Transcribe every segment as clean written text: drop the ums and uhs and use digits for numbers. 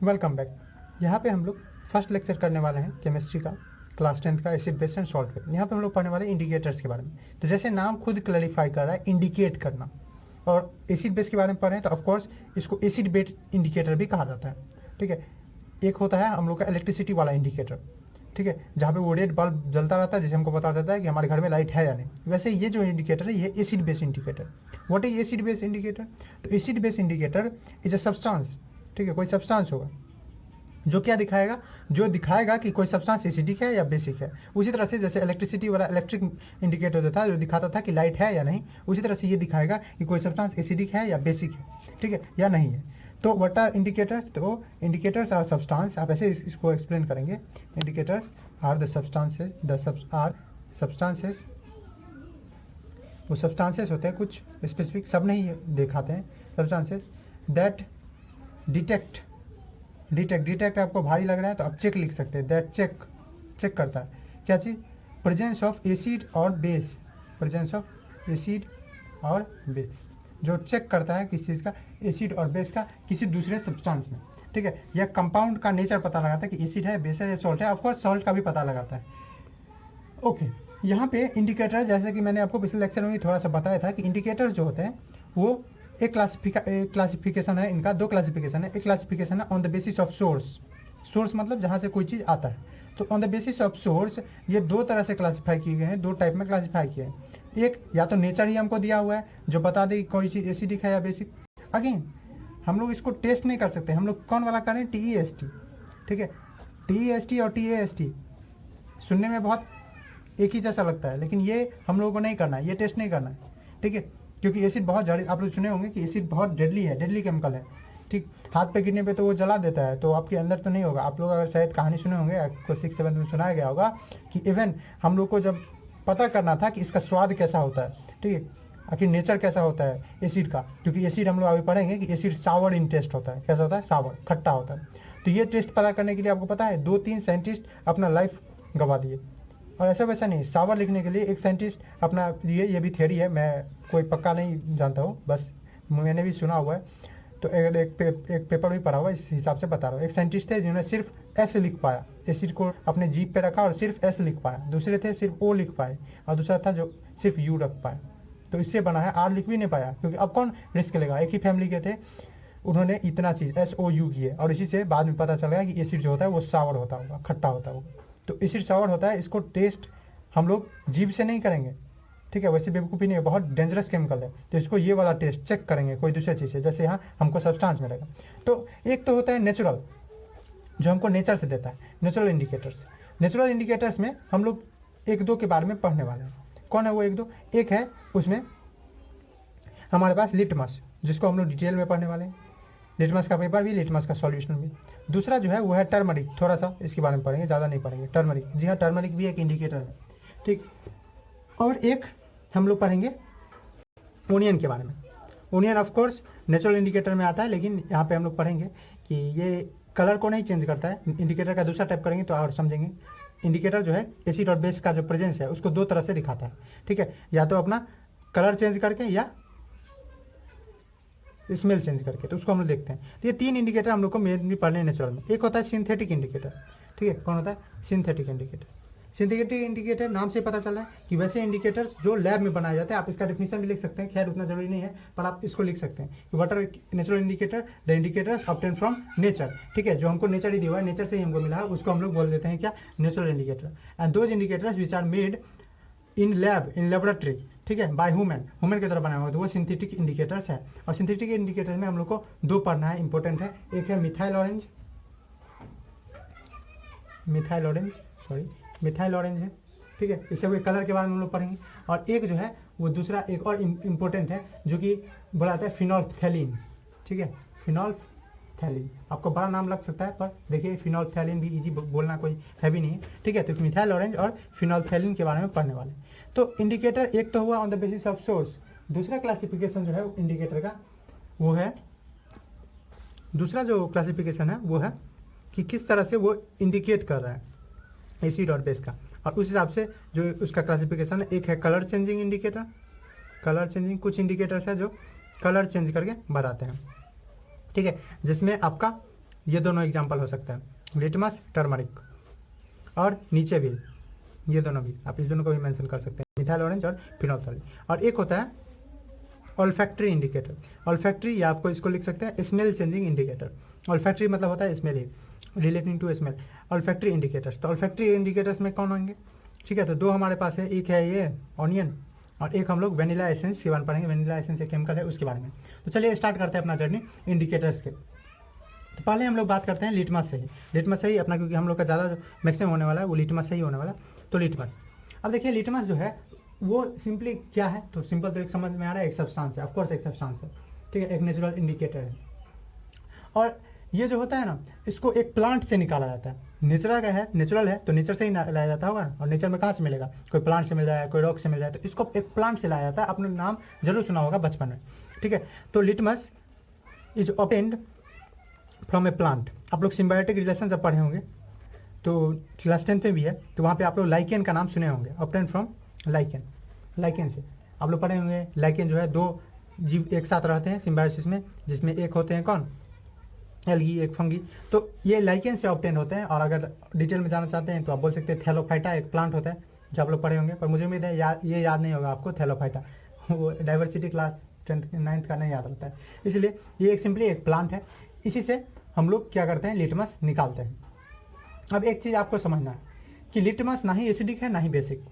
Welcome back. यहाँ पे हम लोग फर्स्ट लेक्चर करने वाले हैं केमिस्ट्री का, क्लास 10 का, एसिड बेस एंड सॉल्ट पे। यहाँ पे हम लोग पढ़ने वाले हैं इंडिकेटर्स के बारे में। तो जैसे नाम खुद क्लैरिफाई कर रहा है, इंडिकेट करना, और एसिड बेस के बारे में पढ़ रहे हैं तो ऑफकोर्स इसको एसिड बेस इंडिकेटर भी कहा जाता है। ठीक है, एक होता है हम लोग का इलेक्ट्रिसिटी वाला इंडिकेटर, ठीक है, जहाँ पे वो रेड बल्ब जलता रहता है, जिससे हमको पता चलता है कि हमारे घर में लाइट है या नहीं। वैसे ये जो इंडिकेटर है ये acid base indicator. What is acid base indicator? तो acid base indicator is a substance, ठीक है, कोई सब्सटेंस होगा जो क्या दिखाएगा, जो दिखाएगा कि कोई सब्सटेंस एसिडिक है या बेसिक है। उसी तरह से जैसे इलेक्ट्रिसिटी वाला इलेक्ट्रिक इंडिकेटर जो था, जो दिखाता था कि लाइट है या नहीं, उसी तरह से ये दिखाएगा कि कोई सब्सटेंस एसिडिक है या बेसिक है, ठीक है, या नहीं है। तो व्हाट आर इंडिकेटर्स? तो इंडिकेटर्स आर सब्सटेंस, आप ऐसे इसको एक्सप्लेन करेंगे। Indicators are the substances, are substances, वो सब्सटेंसेस होते हैं कुछ स्पेसिफिक, सब नहीं दिखाते हैं, सब्सटेंसेस दैट डिटेक्ट आपको भारी लग रहा है तो आप चेक लिख सकते हैं। दैट चेक करता है क्या चीज़? प्रेजेंस ऑफ एसिड और बेस, प्रेजेंस ऑफ एसिड और बेस, जो चेक करता है किस चीज़ का, एसिड और बेस का, किसी दूसरे सब्सटेंस में, ठीक है। यह कंपाउंड का नेचर पता लगाता है कि एसिड है, बेस है या सॉल्ट है। ऑफकोर्स सॉल्ट का भी पता लगाता है। ओके, यहाँ पे इंडिकेटर, जैसे कि मैंने आपको पिछले लेक्चर में भी थोड़ा सा बताया था कि इंडिकेटर जो होते हैं वो एक क्लासिफिकेशन है, इनका दो क्लासिफिकेशन है। एक क्लासिफिकेशन है on the basis of source मतलब जहाँ से कोई चीज़ आता है। तो on the basis of source ये दो तरह से क्लासीफाई किए गए हैं, दो टाइप में क्लासीफाई किए हैं। एक या तो नेचर ही हमको दिया हुआ है जो बता दे कि कोई चीज़ एसिडिक है या बेसिक। अगेन हम लोग इसको टेस्ट नहीं कर सकते, हम लोग कौन वाला करें, TEST, ठीक है। TEST और TAST सुनने में बहुत एक ही जैसा लगता है, लेकिन ये हम लोगों को नहीं करना है, ये टेस्ट नहीं करना है, ठीक है, क्योंकि एसिड बहुत जहरी, आप लोग सुने होंगे कि एसिड बहुत डेडली है, डेडली केमिकल है, ठीक। हाथ पे गिरने पे तो वो जला देता है, तो आपके अंदर तो नहीं होगा। आप लोग अगर शायद कहानी सुने होंगे, आपको 6-7 में सुनाया गया होगा कि इवन हम लोग को जब पता करना था कि इसका स्वाद कैसा होता है, ठीक है, आखिर नेचर कैसा होता है एसिड का, क्योंकि एसिड हम लोग अभी पढ़ेंगे कि एसिड सावर इन टेस्ट होता है। कैसा होता है? सावर, खट्टा होता है। तो ये टेस्ट पता करने के लिए आपको पता है 2-3 साइंटिस्ट अपना लाइफ गंवा दिए। और ऐसा वैसा नहीं, सावर लिखने के लिए एक साइंटिस्ट अपना लिए, ये भी थियरी है, मैं कोई पक्का नहीं जानता हूँ, बस मैंने भी सुना हुआ है, तो एक पेपर भी पढ़ा हुआ है, इस हिसाब से बता रहा हूँ। एक साइंटिस्ट थे जिन्होंने सिर्फ एस लिख पाया, एसिड को अपने जीभ पे रखा और सिर्फ एस लिख पाया। दूसरे थे सिर्फ ओ लिख पाए, और दूसरा था जो सिर्फ यू रख पाया। तो इससे बना है, आर लिख भी नहीं पाया, क्योंकि अब कौन रिस्क लेगा। एक ही फैमिली के थे, उन्होंने इतना चीज़ SOU किए, और इसी से बाद में पता चल गया कि एसिड जो होता है वो सावर होता होगा, खट्टा होता होगा। तो एसिड सावर होता है, इसको टेस्ट हम लोग जीभ से नहीं करेंगे, ठीक है, वैसे बेवकूफ़ी नहीं है, बहुत डेंजरस केमिकल है। तो इसको ये वाला टेस्ट चेक करेंगे कोई दूसरी चीज़ से, जैसे यहाँ हमको सब्सटेंस मिलेगा। तो एक तो होता है नेचुरल, जो हमको नेचर से देता है, नेचुरल इंडिकेटर्स। नेचुरल इंडिकेटर्स में हम लोग 1-2 के बारे में पढ़ने वाले हैं। कौन है वो 1-2? एक है उसमें हमारे पास लिटमस, जिसको हम लोग डिटेल में पढ़ने वाले हैं, लिटमस का पेपर भी, लिटमस का सॉल्यूशन भी। दूसरा जो है वो है टर्मरिक, थोड़ा सा इसके बारे में पढ़ेंगे, ज़्यादा नहीं पढ़ेंगे। टर्मरिक, जी हाँ, टर्मरिक भी एक इंडिकेटर है, ठीक। और एक हम लोग पढ़ेंगे ओनियन के बारे में। Onion of course natural indicator में आता है, लेकिन यहाँ पे हम लोग पढ़ेंगे कि ये कलर को नहीं चेंज करता है। इंडिकेटर का दूसरा टाइप करेंगे तो और समझेंगे। इंडिकेटर जो है एसिड और बेस का जो प्रेजेंस है उसको 2 तरह से दिखाता है, ठीक है, या तो अपना कलर चेंज करके या स्मेल चेंज करके। तो उसको हम लोग देखते हैं। तो ये 3 इंडिकेटर हम लोग को मेनली पढ़ने नेचुरल में। एक होता है सिंथेटिक इंडिकेटर, ठीक है। कौन होता है? Synthetic indicator. सिंथेटिक इंडिकेटर नाम से पता चला है कि वैसे इंडिकेटर्स जो लैब में बनाए जाते हैं। आप इसका डेफिनेशन भी लिख सकते हैं, खैर उतना जरूरी नहीं है, पर आप इसको लिख सकते हैं कि what are natural indicator, the indicators obtain from nature, ठीक है, जो हमको नेचर ही दिया हुआ है, नेचर से ही हमको मिला है, उसको हम लोग बोल देते हैं क्या, natural indicator. And those indicators which are made in lab, in laboratory, ठीक है, बाय ह्यूमन के द्वारा बनाया हुआ, तो वो सिंथेटिक इंडिकेटर्स है। और सिंथेटिक इंडिकेटर में हम लोग को 2 पढ़ना है, इंपॉर्टेंट है। एक है मिथाइल ऑरेंज है, ठीक है, इससे कोई कलर के बारे में हम लोग पढ़ेंगे। और एक जो है वो दूसरा, एक और इम्पोर्टेंट है, जो कि बुलाता है फिनोल्फथैलीन, ठीक है, फिनोल्फथैलीन। आपको बड़ा नाम लग सकता है, पर देखिए फिनोल्फथैलीन भी इजी बोलना कोई हैवी नहीं है, ठीक है। तो मिथाइल ऑरेंज और फिनोल्फथैलीन के बारे में पढ़ने वाले। तो इंडिकेटर एक तो हुआ on the basis of source. दूसरा क्लासिफिकेशन जो है इंडिकेटर का वो है, दूसरा जो क्लासिफिकेशन है वो है कि किस तरह से वो इंडिकेट कर रहा है एसिड और बेस का। और उस हिसाब से जो उसका क्लासिफिकेशन है, एक है colour changing indicator. Colour changing, कुछ इंडिकेटर्स है जो कलर चेंज करके बताते हैं, ठीक है, जिसमें आपका ये दोनों एग्जाम्पल हो सकता है, लिटमस टर्मरिक, और नीचे भी ये दोनों भी, आप इस दोनों को भी मेंशन कर सकते हैं, मिथाइल ऑरेंज और फिनोल। और एक होता है ऑल्फैक्टरी इंडिकेटर। ऑल्फैक्टरी, या आपको इसको लिख सकते हैं स्मेल चेंजिंग इंडिकेटर। ऑल्फैक्टरी मतलब होता है स्मेल ही, relating to smell. Olfactory indicators, तो ऑल्फैक्टरी इंडिकेटर्स में कौन होंगे? ठीक है, तो दो हमारे पास है, एक है ये ऑनियन और एक हम लोग वेनिला एसेंस के बारे में पढ़ेंगे। वेनिला एसेंस एक केमिकल है उसके बारे में। तो चलिए स्टार्ट करते हैं अपना जर्नी इंडिकेटर्स के। तो पहले हम लोग बात करते हैं लिटमस से ही। लिटमस से ही अपना, क्योंकि हम लोग का ज़्यादा मैक्सिमम होने वाला है वो लिटमस से ही होने वाला। तो लिटमस, अब देखिए लिटमस जो है वो सिंपली क्या है, तो सिंपल तो एक समझ में आ रहा है, एक सब्सटेंस है, ऑफकोर्स एक सब्सटेंस है, ठीक है, एक नेचुरल इंडिकेटर है। और ये जो होता है ना, इसको एक प्लांट से निकाला जाता है। नेचुरल का है, नेचुरल है तो नेचर से ही लाया जाता होगा, और नेचर में कहाँ से मिलेगा? कोई प्लांट से मिल जाए, कोई रॉक से मिल जाए, तो इसको एक प्लांट से लाया जाता है। आपने नाम जरूर सुना होगा बचपन में, ठीक है। तो litmus is obtained from A plant. आप लोग सिम्बायोटिक रिलेशन जब पढ़े होंगे तो क्लास 10 में भी है, तो वहाँ पे आप लोग लाइकेन का नाम सुने होंगे, ऑब्टेन्ड फ्रॉम लाइकेन। लाइकेन से आप लोग पढ़े होंगे। लाइकेन जो है दो जीव एक साथ रहते हैं सिम्बायोसिस में, जिसमें एक होते हैं कौन? एल्गी, एक फंगी। तो ये लाइकेन से ऑब्टेन होते हैं। और अगर डिटेल में जाना चाहते हैं तो आप बोल सकते हैं थैलोफाइटा, एक प्लांट होता है जो आप लोग पढ़े होंगे, पर मुझे उम्मीद है ये याद नहीं होगा आपको थैलोफाइटा, वो डाइवर्सिटी क्लास 10th 9th का नहीं याद रहता है, इसलिए ये एक सिंपली एक प्लांट है। इसी से हम लोग क्या करते हैं, लिटमस निकालते हैं। अब एक चीज़ आपको समझना है कि लिटमस ना ही एसिडिक है ना ही बेसिक।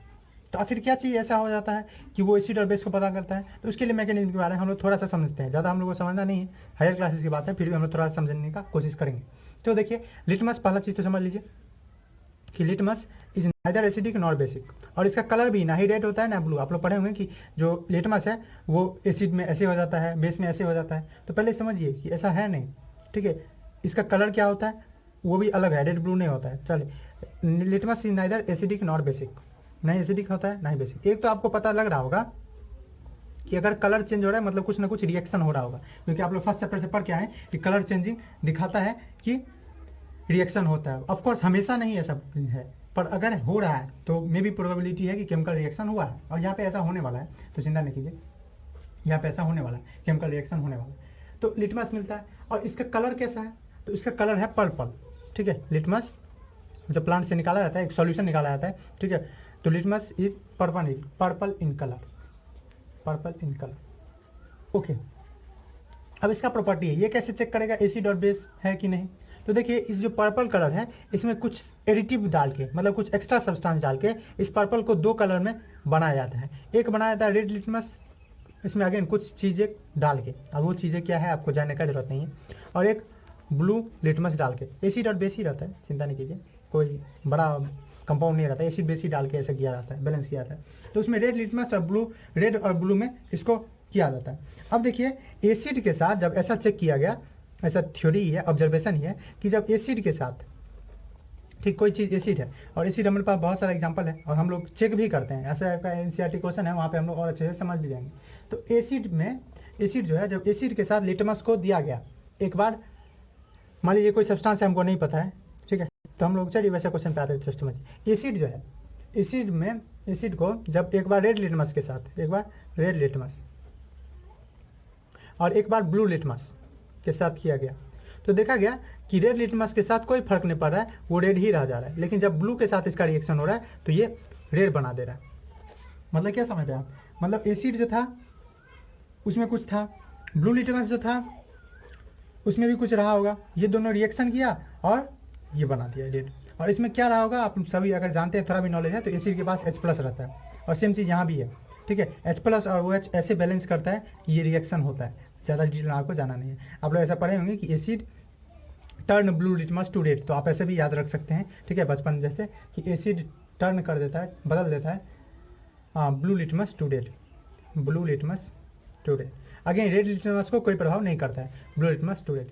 तो आखिर क्या चीज़ ऐसा हो जाता है कि वो एसिड और बेस को पता करता है? तो उसके लिए मैकेनिज्म के बारे में हम लोग थोड़ा सा समझते हैं, ज़्यादा हम लोग को समझना नहीं है, हायर क्लासेस की बात है, फिर भी हम लोग थोड़ा सा समझने का कोशिश करेंगे। तो देखिए लिटमस, पहला चीज़ तो समझ लीजिए कि litmus is neither acidic nor basic. और इसका कलर भी ना ही रेड होता है ना ब्लू। आप लोग पढ़े होंगे कि जो लिटमस है वो एसिड में ऐसे हो जाता है, बेस में ऐसे हो जाता है। तो पहले समझिए कि ऐसा है नहीं, ठीक है। इसका कलर क्या होता है वो भी अलग है, रेड ब्लू नहीं होता है। चलिए, litmus is neither acidic nor basic, नहीं एसिडिक होता है ना ही बेसिक। एक तो आपको पता लग रहा होगा कि अगर कलर चेंज हो रहा है मतलब कुछ ना कुछ रिएक्शन हो रहा होगा, क्योंकि आप लोग फर्स्ट चैप्टर से पढ़ के आए कि कलर चेंजिंग दिखाता है कि रिएक्शन होता है। ऑफ कोर्स हमेशा नहीं ऐसा है, पर अगर हो रहा है तो मे भी प्रोबेबिलिटी है कि केमिकल रिएक्शन हुआ है। और यहाँ पे ऐसा होने वाला है, तो चिंता नहीं कीजिए, यहाँ पे ऐसा होने वाला है, केमिकल रिएक्शन होने वाला है। तो लिटमस मिलता है। और इसका कलर कैसा है? तो इसका कलर है पर्पल, ठीक है। लिटमस जब प्लांट से निकाला जाता है, एक सॉल्यूशन निकाला जाता है, ठीक है। तो litmus is purple in colour, purple in colour, okay. अब इसका प्रॉपर्टी है, ये कैसे चेक करेगा एसिड और बेस है कि नहीं? तो देखिए इस जो पर्पल कलर है इसमें कुछ एडिटिव डाल के, मतलब कुछ एक्स्ट्रा सब्सटेंस डाल के इस पर्पल को दो कलर में बनाया जाता है। एक बनाया जाता है रेड लिटमस, इसमें अगेन कुछ चीज़ें डाल के, अब वो चीज़ें क्या है आपको जानने का जरूरत नहीं है। और एक ब्लू लिटमस डाल के, एसिड और बेस ही रहता है, चिंता नहीं कीजिए, कोई बड़ा कंपाउंड नहीं रहता, एसिड बेस ही डाल के ऐसा किया जाता है, बैलेंस किया जाता है। तो उसमें रेड लिटमस और ब्लू, रेड और ब्लू में इसको किया जाता है। अब देखिए एसिड के साथ जब ऐसा चेक किया गया, ऐसा थ्योरी ही है, ऑब्जर्वेशन ही है कि जब एसिड के साथ, ठीक, कोई चीज़ एसिड है और एसिड हमारे पास बहुत सारा एग्जांपल है और हम लोग चेक भी करते हैं, ऐसा आपका एनसीईआरटी क्वेश्चन है, वहाँ पे हम लोग और अच्छे से समझ भी जाएंगे। तो एसिड में, एसिड जो है जब एसिड के साथ लिटमस को दिया गया, एक बार मान लीजिए कोई सब्सटेंस हमको नहीं पता है, ठीक है, तो हम लोग चलिए वैसे क्वेश्चन पे आते हैं। जस्ट समझिए एसिड जो है, एसिड में, एसिड को जब एक बार रेड लिटमस के साथ, एक बार रेड लिटमस और एक बार ब्लू लिटमस के साथ किया गया, तो देखा गया कि रेड लिटमस के साथ कोई फर्क नहीं पड़ रहा है, वो रेड ही रह जा रहा है। लेकिन जब ब्लू के साथ इसका रिएक्शन हो रहा है तो ये रेड बना दे रहा है। मतलब क्या समझ रहे हैं आप? मतलब एसिड जो था उसमें कुछ था, ब्लू लिटमस जो था उसमें भी कुछ रहा होगा, ये दोनों रिएक्शन किया और ये बना दिया रेड। और इसमें क्या रहा होगा आप सभी अगर जानते हैं, थोड़ा भी नॉलेज है, तो एसिड के पास H+ रहता है और सेम चीज़ यहाँ भी है, ठीक है। H+ और OH ऐसे बैलेंस करता है कि ये रिएक्शन होता है। ज़्यादा डिटेल में आपको जाना नहीं है, आप लोग ऐसा पढ़े होंगे कि acid turn blue litmus to red, तो आप ऐसे भी याद रख सकते हैं, ठीक है, बचपन जैसे कि एसिड टर्न कर देता है, बदल देता है blue litmus to red, blue litmus to red. Again red litmus को कोई प्रभाव नहीं करता है, ब्लू लिटमस टू रेड।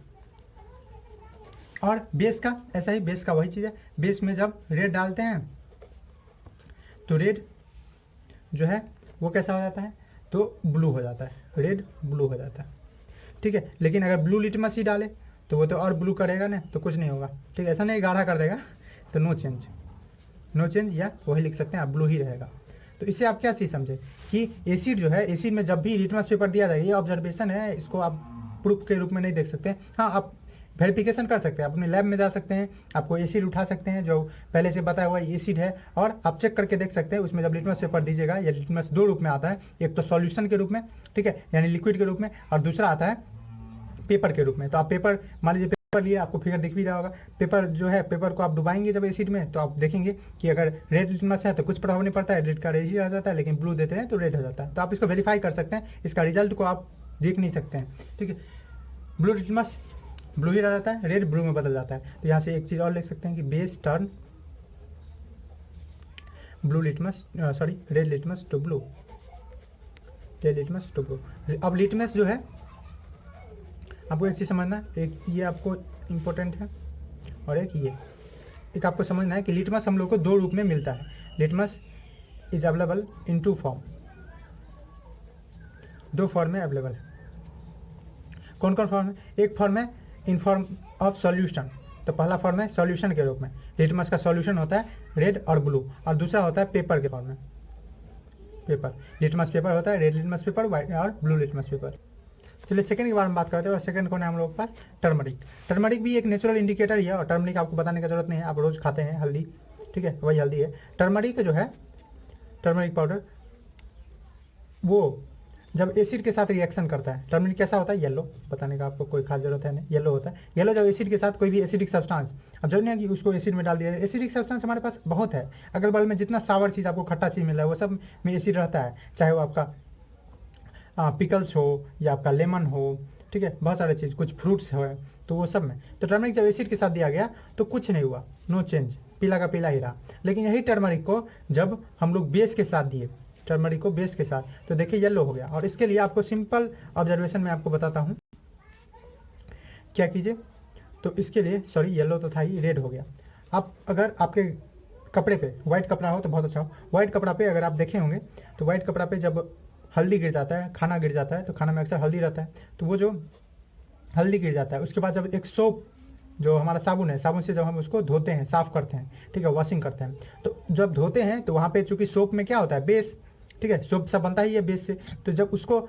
और बेस का ऐसा ही, बेस का वही चीज़ है, बेस में जब रेड डालते हैं तो रेड जो है वो कैसा हो जाता है, तो ब्लू हो जाता है, रेड ब्लू हो जाता है, ठीक है। लेकिन अगर ब्लू लिटमस ही डाले तो वो तो और ब्लू करेगा ना, तो कुछ नहीं होगा, ठीक है, ऐसा नहीं गाढ़ा कर देगा, तो नो चेंज, नो चेंज, या वही लिख सकते हैं आप, ब्लू ही रहेगा। तो इससे आप क्या चीज़ समझे कि एसिड जो है, एसिड में जब भी लिटमस पेपर दिया जाएगा, ये ऑब्जर्वेशन है, इसको आप प्रूफ के रूप में नहीं देख सकते। हाँ, आप वेरिफिकेशन कर सकते हैं, अपने लैब में जा सकते हैं, आपको एसिड उठा सकते हैं जो पहले से बताया हुआ एसिड है, और आप चेक करके देख सकते हैं उसमें जब लिटमस पेपर दीजिएगा, या लिटमस दो रूप में आता है, एक तो सॉल्यूशन के रूप में, ठीक है, यानी लिक्विड के रूप में, और दूसरा आता है पेपर के रूप में। तो आप पेपर मान लीजिए पेपर लिए, आपको फिगर दिख भी रहा होगा, पेपर जो है पेपर को आप डुबाएंगे जब एसिड में, तो आप देखेंगे कि अगर रेड लिटमस है तो कुछ प्रभाव नहीं पड़ता है, रेड का रेड ही रह जाता है, लेकिन ब्लू देते हैं तो रेड हो जाता है। तो आप इसको वेरीफाई कर सकते हैं, इसका रिजल्ट को आप देख नहीं सकते हैं, ठीक है। ब्लू लिटमस ब्लू ही रह जाता है, रेड ब्लू में बदल जाता है। तो यहाँ से एक चीज़ और लिख सकते हैं कि base turn blue litmus sorry red litmus to blue, red litmus to blue. अब लिटमस जो है आपको एक चीज़ समझना है, एक ये आपको इम्पोर्टेंट है, और एक आपको समझना है कि लिटमस हम लोग को दो रूप में मिलता है। Litmus is available in two form, दो फॉर्म में अवेलेबल है। कौन कौन फॉर्म है? एक फॉर्म है इन फॉर्म ऑफ सॉल्यूशन, तो पहला फॉर्म है सॉल्यूशन के रूप में, लिटमस का सॉल्यूशन होता है रेड और ब्लू, और दूसरा होता है पेपर के फॉर्म में, पेपर लिटमस पेपर होता है, रेड लिटमस पेपर, व्हाइट और ब्लू लिटमस पेपर। चलिए सेकंड के बारे में बात करते हैं, और सेकंड कौन है हम लोग के पास? टर्मरिक। टर्मरिक भी एक नेचुरल इंडिकेटर ही है, और टर्मरिक आपको बताने की जरूरत नहीं है, आप रोज खाते हैं हल्दी, ठीक है, वही हल्दी है। टर्मरिक जो है, टर्मरिक पाउडर, वो जब एसिड के साथ रिएक्शन करता है, टर्मरिक कैसा होता है? येलो, बताने का आपको कोई खास जरूरत है नहीं, येलो होता है। येलो जब एसिड के साथ कोई भी एसिडिक सब्सटेंस, अब जरूरी नहीं है कि उसको एसिड में डाल दिया, एसिडिक सब्सटेंस हमारे पास बहुत है, अगल बगल में जितना सावर चीज़ आपको खट्टा चीज़ मिल रहा है वो सब में एसिड रहता है, चाहे वो आपका पिकल्स हो या आपका लेमन हो, ठीक है, बहुत सारे चीज़, कुछ फ्रूट्स हो, तो वो सब में। तो टर्मरिक जब एसिड के साथ दिया गया तो कुछ नहीं हुआ, नो चेंज, पीला का पीला ही रहा। लेकिन यही टर्मरिक को जब हम लोग बेस के साथ दिए, टर्मरिक को बेस के साथ, तो देखिए येलो हो गया। और इसके लिए आपको सिंपल ऑब्जर्वेशन में आपको बताता हूँ, क्या कीजिए, तो इसके लिए सॉरी येलो तो था ही, रेड हो गया। आप अगर आपके कपड़े पे व्हाइट कपड़ा हो तो बहुत अच्छा हो, व्हाइट कपड़ा पे अगर आप देखे होंगे तो व्हाइट कपड़ा पे जब हल्दी गिर जाता है, खाना गिर जाता है, तो खाना में अक्सर हल्दी रहता है, तो वो जो हल्दी गिर जाता है उसके बाद जब एक सोप, जो हमारा साबुन है, साबुन से जब हम उसको धोते हैं, साफ करते हैं, ठीक है, वॉशिंग करते हैं, तो जब धोते हैं तो वहाँ पे चूंकि सोप में क्या होता है? बेस, ठीक है, सोप सब बनता ही है बेस से। तो जब उसको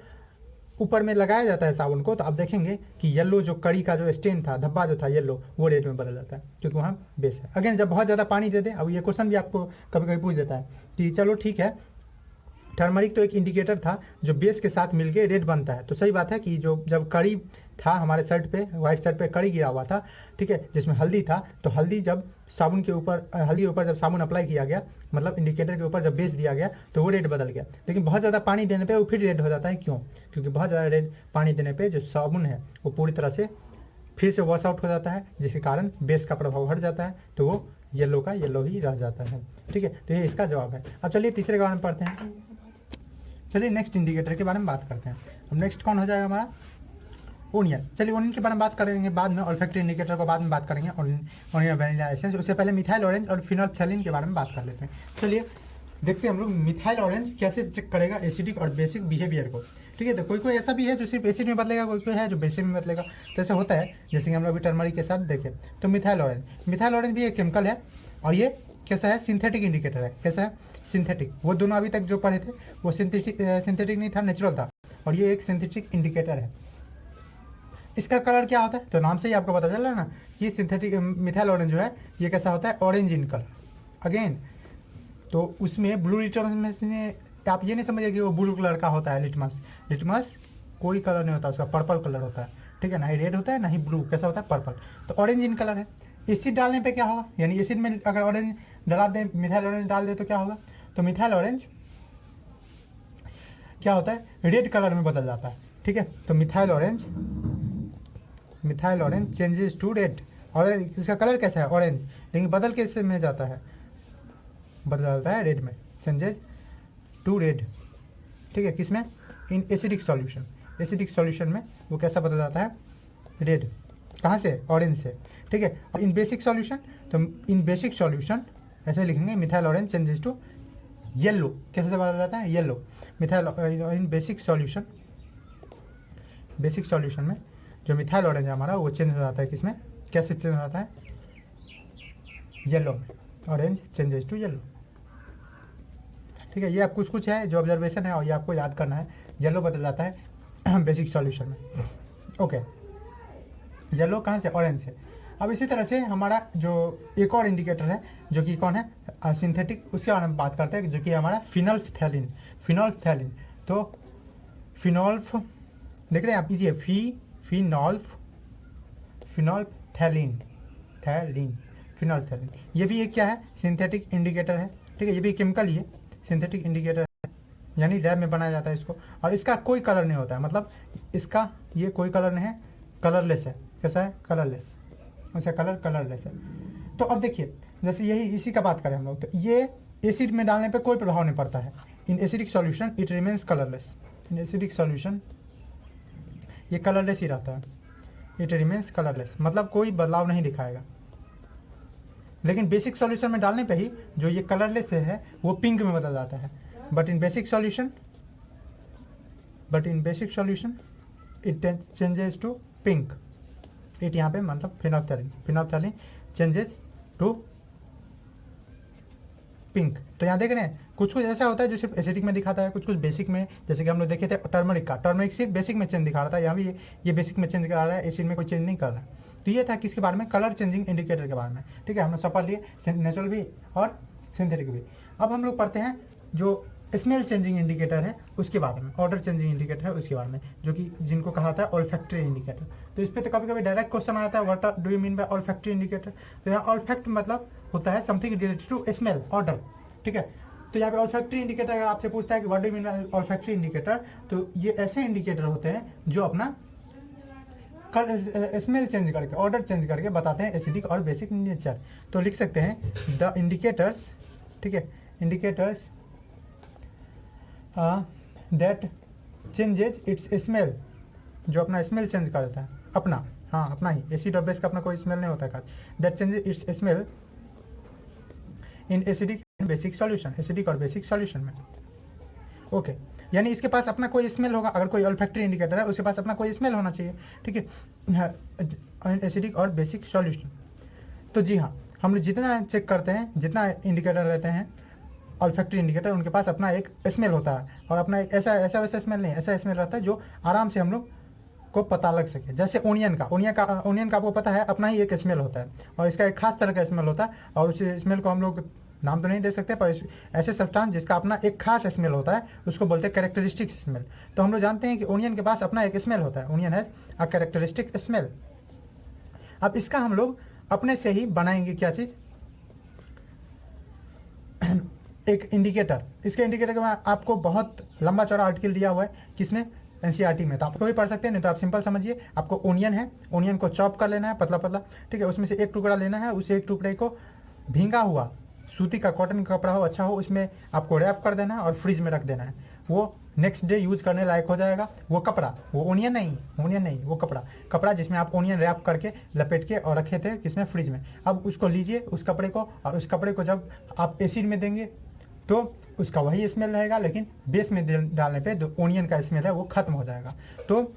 ऊपर में लगाया जाता है साबुन को, तो आप देखेंगे कि येलो जो कड़ी का जो स्टेन था, धब्बा जो था येलो, वो रेड में बदल जाता है, क्योंकि वहाँ बेस है। अगेन जब बहुत ज़्यादा पानी दे दें, अब ये क्वेश्चन भी आपको कभी कभी पूछ देता है कि चलो ठीक है, टर्मरिक तो एक इंडिकेटर था जो बेस के साथ मिलके रेड बनता है, तो सही बात है कि जो जब कड़ी था हमारे शर्ट पे, व्हाइट शर्ट पे कड़ी गिरा हुआ था, ठीक है, जिसमें हल्दी था, तो हल्दी जब साबुन के ऊपर, हल्दी के ऊपर जब साबुन अप्लाई किया गया, मतलब इंडिकेटर के ऊपर जब बेस दिया गया, तो वो रेड बदल गया। लेकिन बहुत ज़्यादा पानी देने पे वो फिर रेड हो जाता है, क्यों? क्योंकि बहुत ज़्यादा रेड पानी देने पे जो साबुन है वो पूरी तरह से फिर से वॉश आउट हो जाता है, जिसके कारण बेस का प्रभाव हट जाता है, तो वो येलो का येलो ही रह जाता है, ठीक है। तो ये इसका जवाब है। अब चलिए तीसरे के बारे में पढ़ते हैं। चलिए नेक्स्ट इंडिकेटर के बारे में बात करते हैं। अब नेक्स्ट कौन हो जाएगा हमारा? ओनियन। चलिए ओनियन के बारे में बात करेंगे बाद में, ऑल्फैक्टरी इंडिकेटर को बाद में बात करेंगे, ओनियन वैनिला एसेंस। उससे पहले मिथाइल ऑरेंज और फिनोल्फ्थैलीन के बारे में बात कर लेते हैं। चलिए देखते हैं हम लोग मिथाइल ऑरेंज कैसे चेक करेगा एसिडिक और बेसिक बिहेवियर को, ठीक है। तो कोई कोई ऐसा भी है जो सिर्फ एसिड में बदलेगा, कोई कोई है जो बेसिक में बदलेगा, तो ऐसा होता है। जैसे कि हम लोग अभी टर्मरिक के साथ देखें, तो मिथाइल ऑरेंज भी एक केमिकल है, और ये कैसा है? सिंथेटिक इंडिकेटर है। कैसा है? सिंथेटिक। वो दोनों अभी तक जो पढ़े थे वो सिंथेटिक नहीं था, नेचुरल था, और ये एक सिंथेटिक इंडिकेटर है। इसका कलर क्या होता है? तो नाम से ही आपको पता चल रहा है ना कि सिंथेटिक मिथाइल ऑरेंज जो है ये कैसा होता है? Orange in colour. अगेन तो उसमें ब्लू लिटमस में आप ये नहीं समझिए कि वो ब्लू कलर का होता है लिटमस कोई कलर नहीं होता, उसका पर्पल कलर होता है, ठीक है, ना ही रेड होता है ना ही ब्लू, कैसा होता है? पर्पल। तो ऑरेंज इन कलर है। एसिड डालने पे क्या होगा? यानी एसिड में अगर ऑरेंज डाल दें, मिथाइल ऑरेंज डाल दे तो क्या होगा? तो मिथाइल ऑरेंज क्या होता है? रेड कलर में बदल जाता है, ठीक है। तो methyl orange changes to red. और इसका कलर कैसा है? ऑरेंज, लेकिन बदल कैसे में जाता है? बदल जाता है रेड में, चेंजेस टू रेड, ठीक है। किसमें? इन एसिडिक सॉल्यूशन में वो कैसा बदल जाता है? रेड। कहाँ से? ऑरेंज से, ठीक है। और इन बेसिक सॉल्यूशन, तो इन बेसिक सॉल्यूशन ऐसे लिखेंगे, methyl orange changes to yellow. कैसे से बदल जाता है? Yellow. Methyl in basic solution में जो मिथाइल ऑरेंज है हमारा वो चेंज हो जाता है किसमें? कैसे चेंज हो जाता है? येलो में। ऑरेंज चेंजेस टू येलो, ठीक है। ये आप कुछ है जो ऑब्जर्वेशन है और ये आपको याद करना है। येलो बदल जाता है बेसिक सॉल्यूशन में, ओके। येलो कहाँ से, ऑरेंज से। अब इसी तरह से हमारा जो एक और इंडिकेटर है जो कि कौन है, सिंथेटिक, उसके बारे में बात करते हैं जो कि हमारा फिनोल्फथैलिन। फिनोल्फथैलिन तो फिनोल्फ देख रहे हैं आप, कीजिए फिनोल्फथैलिन, फिनोल्फथैलिन ये भी एक क्या है, सिंथेटिक इंडिकेटर है। ठीक है, ये भी केमिकल ही है, सिंथेटिक इंडिकेटर है, यानी लैब में बनाया जाता है इसको। और इसका कोई कलर नहीं होता है, मतलब इसका ये कोई कलर नहीं है, कलरलेस है। कैसा है, कलरलेस, उसका कलर कलरलेस है। तो अब देखिए, जैसे यही इसी का बात करें हम लोग, तो ये एसिड में डालने पे कोई प्रभाव नहीं पड़ता है। In acidic solution it remains colourless. In acidic solution ये कलरलेस ही रहता है, इट रिमेन्स कलरलेस, मतलब कोई बदलाव नहीं दिखाएगा। लेकिन बेसिक सॉल्यूशन में डालने पे ही जो ये कलरलेस है वो पिंक में बदल जाता है। But in basic solution it changes to pink. It यहाँ पे मतलब फिनोल्फथैलिन चेंजेस टू पिंक। तो यहाँ देख रहे हैं कुछ कुछ ऐसा होता है जो सिर्फ एसिडिक में दिखाता है, कुछ कुछ बेसिक में, जैसे कि हम लोग देखे थे टर्मरिक का, टर्मरिक सिर्फ बेसिक में चेंज दिखा रहा था, यहाँ भी ये बेसिक में चेंज करा रहा है, एसिड में कोई चेंज नहीं कर रहा है। तो ये था किसके बारे में, कलर चेंजिंग इंडिकेटर के बारे में। ठीक है, हमने सब पढ़ लिए, नेचुरल भी और सिंथेटिक भी। अब हम लोग पढ़ते हैं जो स्मेल चेंजिंग इंडिकेटर है उसके बारे में, ऑर्डर चेंजिंग इंडिकेटर है उसके बारे में, जो कि जिनको कहा था ऑल्फैक्टरी इंडिकेटर। तो इस पर तो कभी कभी डायरेक्ट क्वेश्चन आता है, what do you mean by olfactory indicator. तो यहाँ ऑल्फैक्ट मतलब होता है something related to smell, odour. ठीक है, तो यहाँ पे ऑल्फैक्टरी इंडिकेटर अगर आपसे पूछता है कि what do you mean by olfactory indicator, तो ये ऐसे इंडिकेटर होते हैं जो अपना स्मेल चेंज करके, ऑर्डर चेंज करके बताते हैं एसिडिक और बेसिक नेचर। तो लिख सकते हैं द इंडिकेटर्स, ठीक है, indicators that changes it's smell, जो अपना स्मेल चेंज कर देता है अपना, हाँ अपना ही, एसिड और बेस का अपना कोई स्मेल नहीं होता है खास, that changes it's smell in acidic and basic solution, acidic और बेसिक सॉल्यूशन में। ओके, यानी इसके पास अपना कोई स्मेल होगा, अगर कोई ऑल्फैक्टरी इंडिकेटर है उसके पास अपना कोई स्मेल होना चाहिए। ठीक है, एसिडिक और बेसिक सॉल्यूशन। तो जी हाँ, हम लोग जितना चेक करते हैं, जितना इंडिकेटर रहते हैं ऑल्फैक्टरी इंडिकेटर, उनके पास अपना एक स्मेल होता है, और अपना एक ऐसा वैसा स्मेल नहीं, ऐसा स्मेल रहता है जो आराम से हम लोग को पता लग सके। जैसे ओनियन का आपको पता है अपना ही एक स्मेल होता है, और इसका एक खास तरह का स्मेल होता है, और उस स्मेल को हम लोग नाम तो नहीं दे सकते, पर ऐसे सब्सटेंस जिसका अपना एक खास स्मेल होता है उसको बोलते हैं कैरेक्टरिस्टिक स्मेल। तो हम लोग जानते हैं कि ओनियन के पास अपना एक स्मेल होता है, onion has a characteristic smell. अब इसका हम लोग अपने से ही बनाएंगे क्या चीज़, एक इंडिकेटर। इसके इंडिकेटर के बाद आपको बहुत लंबा चौड़ा आर्टिकल दिया हुआ है, किसमें, एनसीईआरटी में, तो आप कोई पढ़ सकते हैं, नहीं तो आप सिंपल समझिए, आपको ओनियन है, ओनियन को चॉप कर लेना है पतला पतला, ठीक है, उसमें से एक टुकड़ा लेना है, उस एक टुकड़े को भींगा हुआ सूती का, कॉटन का कपड़ा हो, अच्छा हो, उसमें आपको रैप कर देना है और फ्रिज में रख देना है। वो नेक्स्ट डे यूज करने लायक हो जाएगा। वो कपड़ा, वो ओनियन नहीं, वो कपड़ा जिसमें आप ओनियन रैप करके लपेट के और रखे थे किसमें, फ्रिज में। अब उसको लीजिए उस कपड़े को, और उस कपड़े को जब आप एसिड में देंगे तो उसका वही स्मेल रहेगा, लेकिन बेस में डालने पे जो ओनियन का स्मेल है वो खत्म हो जाएगा। तो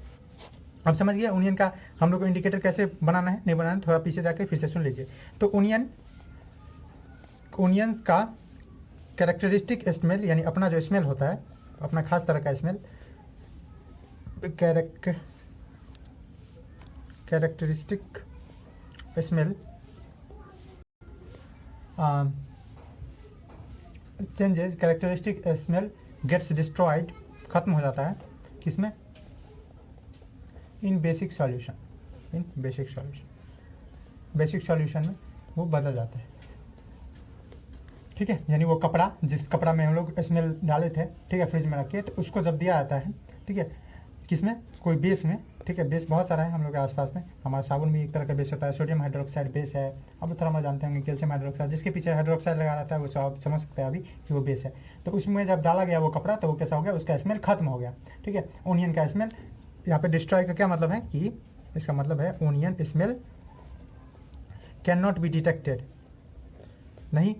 अब समझ गए ओनियन का हम लोग को इंडिकेटर कैसे बनाना है, नहीं बनाना है, थोड़ा पीछे जाके फिर से सुन लीजिए। तो ओनियन का कैरेक्टरिस्टिक स्मेल, यानी अपना जो स्मेल होता है, अपना खास तरह का smell, characteristic smell changes, characteristic smell gets destroyed, खत्म हो जाता है किसमें, in basic solution, basic solution में वो बदल जाता है। ठीक है, यानी वो कपड़ा, जिस कपड़ा में हम लोग स्मेल डाले थे, ठीक है, फ्रिज में रखे, तो उसको जब दिया जाता है, ठीक है, किसमें, कोई बेस में, ठीक है, बेस बहुत सारा है हम लोग के आसपास में, हमारा साबुन भी एक तरह का बेस होता है, सोडियम हाइड्रोक्साइड बेस है, अब थोड़ा हम जानते होंगे कैल्शियम हाइड्रोक्साइड, जिसके पीछे हाइड्रोक्साइड लगा रहता है वो आप समझ सकते हैं अभी कि वो बेस है। तो उसमें जब डाला गया वो कपड़ा, तो वो कैसा हो गया, उसका स्मेल खत्म हो गया। ठीक है, ओनियन का स्मेल यहाँ पे डिस्ट्रॉय का क्या मतलब है कि इसका मतलब है onion smell can not be detected, नहीं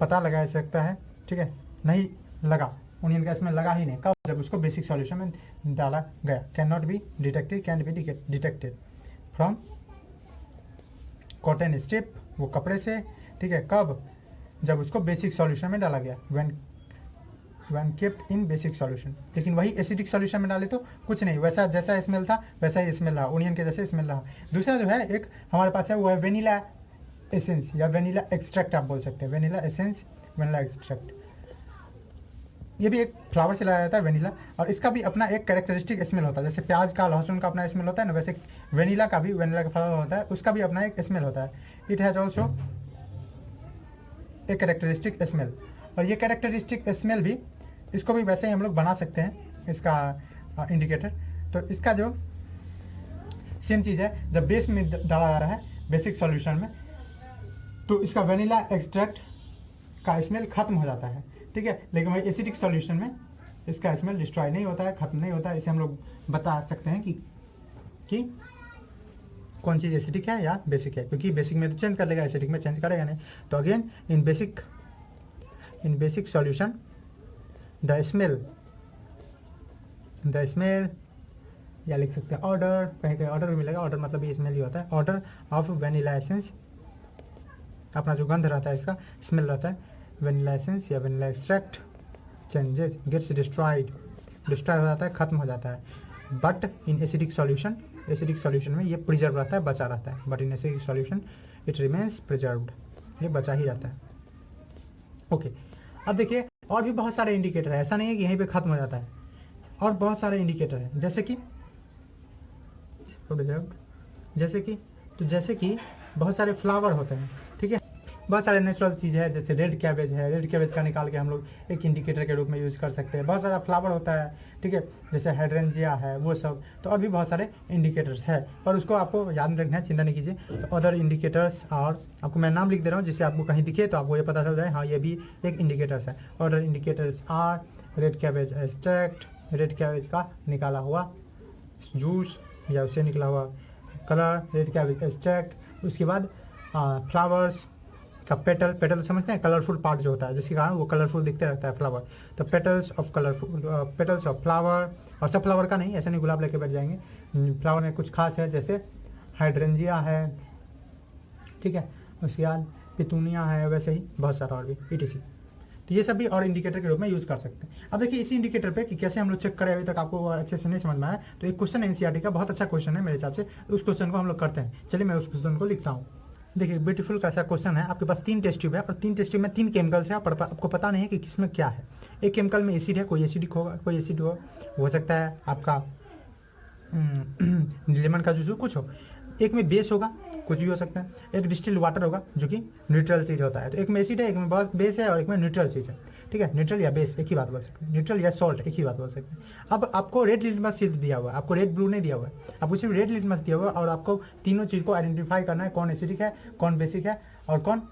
पता लगाया सकता है, ठीक है, नहीं लगा, ओनियन का स्मेल लगा ही नहीं, कब, जब उसको बेसिक सॉल्यूशन में डाला गया। Can not be detected, can be detected from cotton strip, वो कपड़े से, ठीक है, कब, जब उसको बेसिक सॉल्यूशन में डाला गया, when when kept in basic solution. लेकिन वही एसिडिक सॉल्यूशन में डाले तो कुछ नहीं, वैसा जैसा स्मेल था वैसा ही स्मेल रहा, ओनियन के जैसे स्मेल रहा। दूसरा जो है एक हमारे पास है वो है वेनिला एसेंस या वेनिला एक्सट्रैक्ट आप बोल सकते हैं, वेनिला एसेंस, वेनिला एक्सट्रैक्ट। ये भी एक फ्लावर से लाया जाता है वेनिला, और इसका भी अपना एक कैरेक्टरिस्टिक स्मेल होता है। जैसे प्याज का, लहसुन का अपना स्मेल होता है ना, वैसे वेनिला का भी, वेनिला का फ्लावर होता है, उसका भी अपना एक स्मेल होता है। इट हैज़ ऑल्सो एक कैरेक्टरिस्टिक स्मेल, और ये कैरेक्टरिस्टिक स्मेल भी इसको भी वैसे ही हम लोग बना सकते हैं, इसका इंडिकेटर। तो इसका जो सेम चीज़ है, जब बेस में डाला जा रहा है बेसिक सॉल्यूशन में, तो इसका वेनिला एक्सट्रैक्ट का स्मेल खत्म हो जाता है, ठीक है। लेकिन वही एसिडिक सॉल्यूशन में इसका स्मेल डिस्ट्रॉय नहीं होता है, खत्म नहीं होता है। इसे हम लोग बता सकते हैं कि कौन चीज़ एसिडिक है या बेसिक है, क्योंकि बेसिक में तो चेंज कर लेगा, एसिडिक में चेंज करेगा नहीं। तो again in basic solution the smell या लिख सकते हैं ऑर्डर, कहीं कहीं ऑर्डर भी मिलेगा, ऑर्डर मतलब ये स्मेल ही होता है। ऑर्डर ऑफ वेनिला एसेंस, अपना जो गंध रहता है, इसका स्मेल रहता है, वेनिला एसेंस या vanilla extract changes, gets destroyed, destroy हो जाता है, खत्म हो जाता है। बट इन एसिडिक सॉल्यूशन में ये प्रिजर्व रहता है, बचा रहता है। But in acidic solution it remains preserved, ये बचा ही रहता है। ओके, अब देखिए और भी बहुत सारे इंडिकेटर है, ऐसा नहीं है कि यहीं पे खत्म हो जाता है, और बहुत सारे इंडिकेटर है, जैसे कि बहुत सारे फ्लावर होते हैं, ठीक है। बहुत सारे नेचुरल चीज़ है, जैसे रेड कैबेज है, रेड कैबेज का निकाल के हम लोग एक इंडिकेटर के रूप में यूज़ कर सकते हैं। बहुत सारा फ्लावर होता है, ठीक है, जैसे हाइड्रेंजिया है, वो सब। तो और भी बहुत सारे इंडिकेटर्स है, और उसको आपको याद रखना है, चिंता नहीं कीजिए। तो अदर इंडिकेटर्स, और आपको मैं नाम लिख दे रहा हूँ जिससे आपको कहीं दिखे तो आपको ये पता चल जाए, हाँ ये भी एक इंडिकेटर्स है। Other indicators are red cabbage extract, red cabbage का निकाला हुआ जूस या उससे निकला हुआ कलर, रेड कैबेज एक्सट्रैक्ट। उसके बाद फ्लावर्स का पेटल समझते हैं, कलरफुल पार्ट जो होता है जिसके कारण वो कलरफुल दिखते रहता है फ्लावर। तो पेटल्स ऑफ फ्लावर, और सब फ्लावर का नहीं, ऐसे नहीं गुलाब लेके बैठ जाएंगे। फ्लावर में कुछ खास है, जैसे हाइड्रेंजिया है, ठीक है, उसके बाद पितूनिया है, वैसे ही बहुत सारा और भी ETC। तो ये सब भी और इंडिकेटर के रूप में यूज़ कर सकते हैं। अब देखिए इसी इंडिकेटर पे कि कैसे हम लोग चेक करें, अभी तक आपको अच्छे से नहीं समझ में आया, तो एक क्वेश्चन NCERT का बहुत अच्छा क्वेश्चन है मेरे हिसाब से, उस क्वेश्चन को हम लोग करते हैं। चलिए मैं उस क्वेश्चन को लिखता हूँ। देखिए ब्यूटीफुल का ऐसा क्वेश्चन है, आपके पास 3 टेस्ट ट्यूब है, और 3 टेस्ट ट्यूब में 3 केमिकल्स है, आपको पता नहीं है कि किसमें क्या है। एक केमिकल में एसिड है, कोई एसिडिक होगा, कोई एसिड हो सकता है आपका लेमन का जूस हो, कुछ हो। एक में बेस होगा, कुछ भी हो सकता है। एक डिस्टिल्ड वाटर होगा जो कि न्यूट्रल चीज़ होता है। तो एक में एसिड है, एक में बेस है, और एक में न्यूट्रल चीज़ है, ठीक है। न्यूट्रल या बेस एक ही बात बोल सकते हैं, न्यूट्रल या सॉल्ट एक ही बात बोल सकते हैं। अब आपको रेड लिटमस शीट दिया हुआ है, आपको रेड ब्लू नहीं दिया हुआ है, आपको सिर्फ रेड लिटमस दिया हुआ है, और आपको तीनों चीज़ को आइडेंटिफाई करना है, कौन एसिडिक है, कौन बेसिक है, और कौन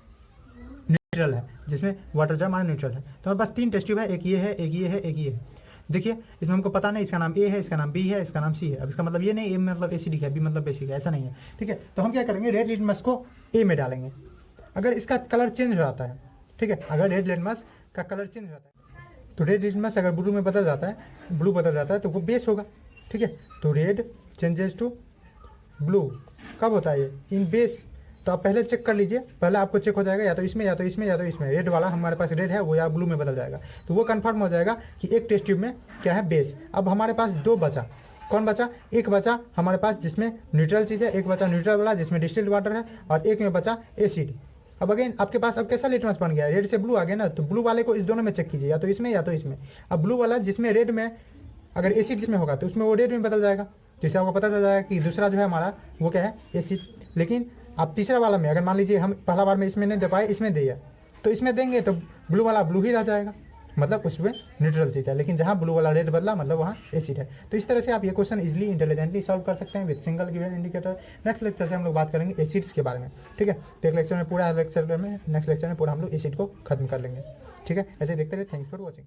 न्यूट्रल है, जिसमें वाटर जो हमारा न्यूट्रल है। तो हमारे पास 3 टेस्ट ट्यूब है, एक ये है, एक ये है, एक ये है। देखिए इसमें हमको पता नहीं इसका नाम A है, इसका नाम B है, इसका नाम C है। अब इसका मतलब ये नहीं A मतलब एसिडिक है, B मतलब बेसिक है, ऐसा नहीं है, ठीक है। तो हम क्या करेंगे, रेड लिटमस को A में डालेंगे। अगर इसका कलर चेंज हो जाता है, ठीक है, अगर रेड लिटमस का कलर चेंज हो जाता है, तो रेड लिटमस अगर ब्लू में बदल जाता है, ब्लू बदल जाता है, तो वो बेस होगा, ठीक है। तो रेड चेंजेस टू ब्लू कब होता है ये, इन बेस। तो आप पहले चेक कर लीजिए, पहले आपको चेक हो जाएगा या तो इसमें या तो इसमें या तो इसमें। रेड वाला हमारे पास रेड है, वो या ब्लू में बदल जाएगा, तो वो कंफर्म हो जाएगा कि एक टेस्ट ट्यूब में क्या है, बेस। अब हमारे पास 2 बचा, कौन बचा, एक बचा हमारे पास जिसमें न्यूट्रल चीज़ है, एक बचा न्यूट्रल वाला जिसमें डिस्टिल्ड वाटर है, और एक में बचा एसिड। अब अगेन आपके पास अब कैसा लिटमस बन गया, रेड से ब्लू आ गया ना, तो ब्लू वाले को इस दोनों में चेक कीजिए, या तो इसमें या तो इसमें। अब ब्लू वाला जिसमें रेड में अगर एसिड जिसमें होगा तो उसमें वो रेड में बदल जाएगा, तो इससे आपको पता चल जाएगा कि दूसरा जो है हमारा वो क्या है, एसिड। लेकिन आप तीसरा वाला में अगर मान लीजिए हम पहला बार में इसमें नहीं दे पाए, इसमें दिया, तो इसमें देंगे तो ब्लू वाला ब्लू ही रह जाएगा, मतलब उसमें न्यूट्रल चीज़ है। लेकिन जहाँ ब्लू वाला रेड बदला मतलब वहाँ एसिड है। तो इस तरह से आप ये क्वेश्चन इजीली इंटेलिजेंटली सॉल्व कर सकते हैं with single given indicator. Next lecture से हम लोग बात करेंगे एसिड्स के बारे में, ठीक है। तो एक लेक्चर में पूरा, नेक्स्ट लेक्चर में पूरा हम लोग एसिड को खत्म कर लेंगे, ठीक है। ऐसे देखते रहे, थैंक्स फॉर वॉचिंग।